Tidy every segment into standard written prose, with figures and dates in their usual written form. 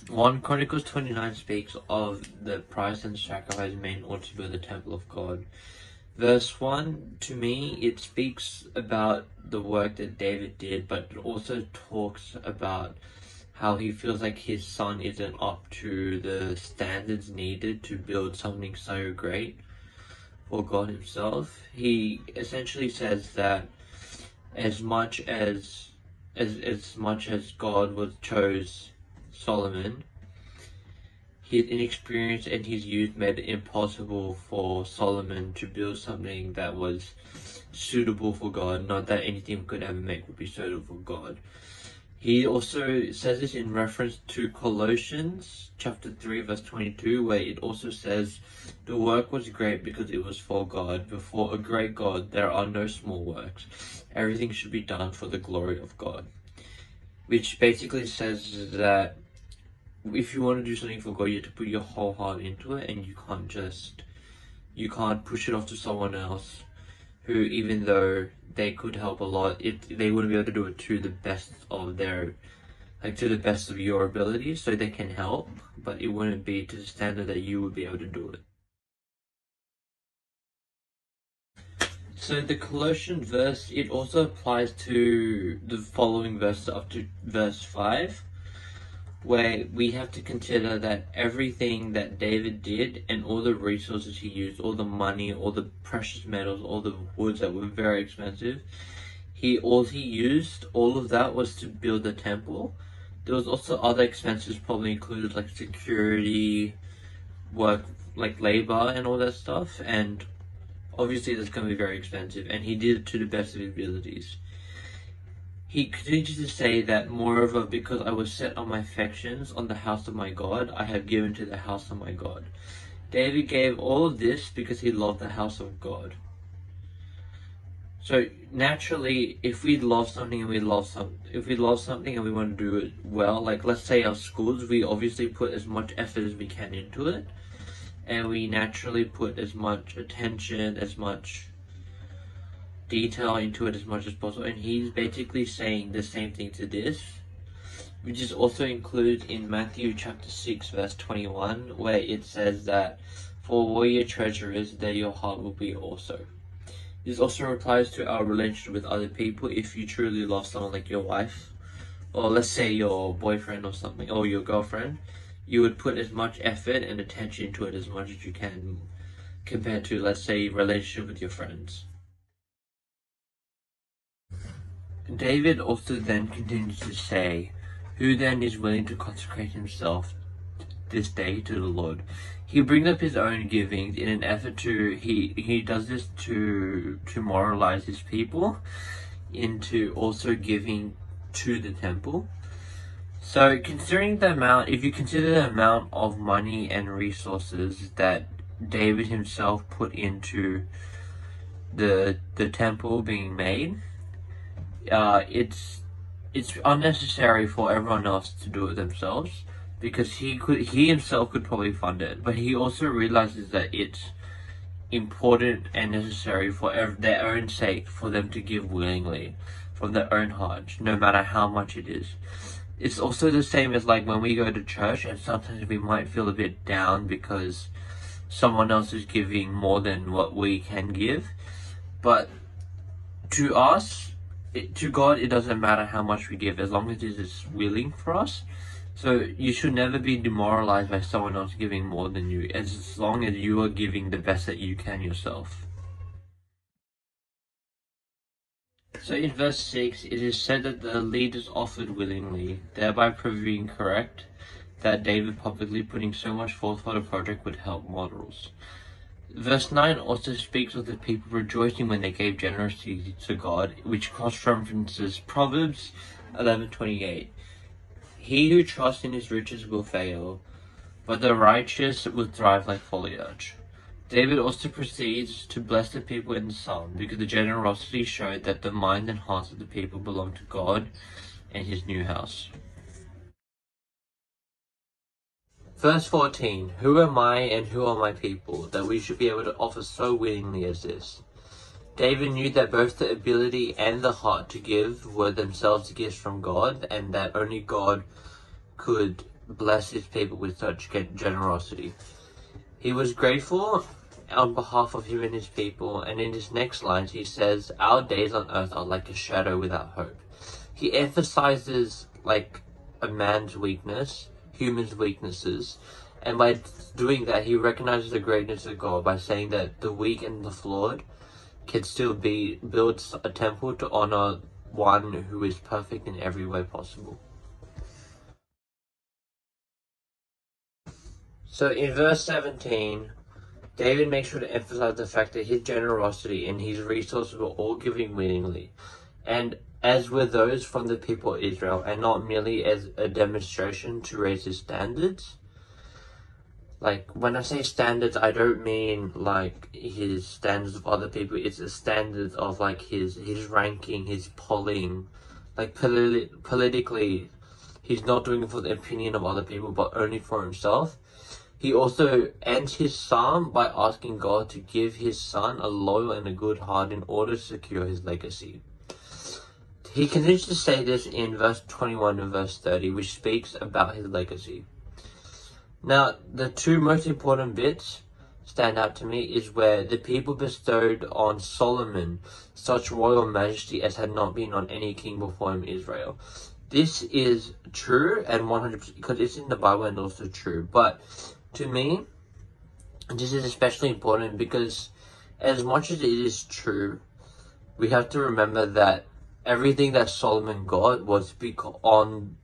1 Chronicles 29 speaks of the price and sacrifice made in order to build the temple of God. Verse 1, to me, it speaks about the work that David did, but it also talks about how he feels like his son isn't up to the standards needed to build something so great for God himself. He essentially says that as much as God chose Solomon, his inexperience and his youth made it impossible for Solomon to build something that was suitable for God. Not that anything we could ever make would be suitable for God. He also says this in reference to Colossians chapter 3 verse 22, where it also says, the work was great because it was for God. Before a great God there are no small works. Everything should be done for the glory of God. Which basically says that if you want to do something for God, you have to put your whole heart into it, and you can't push it off to someone else who, even though they could help a lot, they wouldn't be able to do it to the best of to the best of your ability. So they can help, but it wouldn't be to the standard that you would be able to do it. So the Colossian verse, it also applies to the following verse up to verse 5, where we have to consider that everything that David did and all the resources he used, all the money, all the precious metals, all the woods that were very expensive, all he used, all of that was to build the temple. There was also other expenses probably included, like security, work, like labor and all that stuff, and obviously that's going to be very expensive, and he did it to the best of his abilities. He continues to say that, moreover, because I was set on my affections on the house of my God, I have given to the house of my God. David gave all of this because he loved the house of God. So naturally, if we love something and we want to do it well, like let's say our schools, we obviously put as much effort as we can into it, and we naturally put as much attention, as much detail into it as much as possible, and he's basically saying the same thing to this, which is also included in Matthew chapter 6 verse 21, where it says that, for where your treasure is, there your heart will be also. This also applies to our relationship with other people. If you truly love someone like your wife, or let's say your boyfriend or something, or your girlfriend, you would put as much effort and attention into it as much as you can, compared to, let's say, relationship with your friends. David also then continues to say, who then is willing to consecrate himself this day to the Lord? He brings up his own givings in an effort he does this to moralize his people into also giving to the temple. So considering the amount, if you consider the amount of money and resources that David himself put into the temple being made, it's unnecessary for everyone else to do it themselves, because he himself could probably fund it, but he also realizes that it's important and necessary for their own sake, for them to give willingly from their own hearts, no matter how much it is. It's also the same as like when we go to church, and sometimes we might feel a bit down because someone else is giving more than what we can give, but to us, to God, it doesn't matter how much we give, as long as it is willing for us. So you should never be demoralized by someone else giving more than you, as long as you are giving the best that you can yourself. So in verse 6, it is said that the leaders offered willingly, thereby proving correct that David publicly putting so much forth for the project would help mortals. Verse 9 also speaks of the people rejoicing when they gave generously to God, which cross-references Proverbs 11:28. He who trusts in his riches will fail, but the righteous will thrive like foliage. David also proceeds to bless the people in the psalm, because the generosity showed that the mind and hearts of the people belong to God and his new house. Verse 14, who am I and who are my people, that we should be able to offer so willingly as this? David knew that both the ability and the heart to give were themselves gifts from God, and that only God could bless his people with such generosity. He was grateful on behalf of him and his people, and in his next lines he says, "Our days on earth are like a shadow without hope." He emphasizes like a man's weakness, human's weaknesses, and by doing that he recognizes the greatness of God by saying that the weak and the flawed can still build a temple to honor one who is perfect in every way possible. So in verse 17, David makes sure to emphasize the fact that his generosity and his resources were all given willingly, and as were those from the people of Israel, and not merely as a demonstration to raise his standards. Like, when I say standards, I don't mean like his standards of other people, it's the standards of like his ranking, his polling. Like politically, he's not doing it for the opinion of other people, but only for himself. He also ends his psalm by asking God to give his son a loyal and a good heart in order to secure his legacy. He continues to say this in verse 21 and verse 30, which speaks about his legacy. Now, the two most important bits stand out to me is where the people bestowed on Solomon such royal majesty as had not been on any king before him in Israel. This is true and 100% because it's in the Bible and also true. But to me, this is especially important because as much as it is true, we have to remember that everything that Solomon got was on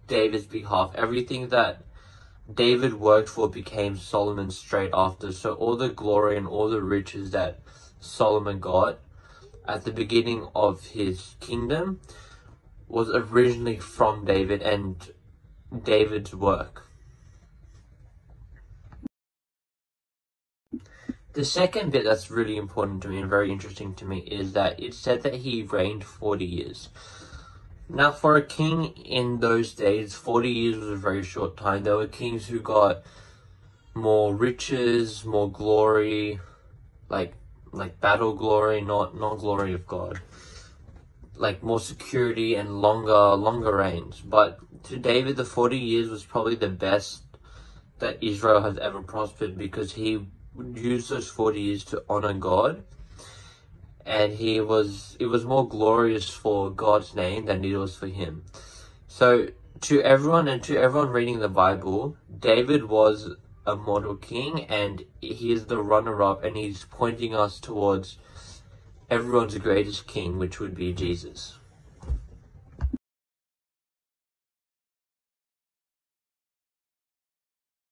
David's behalf. Everything that David worked for became Solomon straight after. So all the glory and all the riches that Solomon got at the beginning of his kingdom was originally from David and David's work. The second bit that's really important to me and very interesting to me is that it said that he reigned 40 years. Now, for a king in those days, 40 years was a very short time. There were kings who got more riches, more glory, like battle glory, not glory of God. Like more security and longer reigns. But to David, the 40 years was probably the best that Israel has ever prospered because he used those 40 years to honor God. And it was more glorious for God's name than it was for him. So to everyone reading the Bible, David was a model king and he is the runner-up and he's pointing us towards everyone's greatest king, which would be Jesus.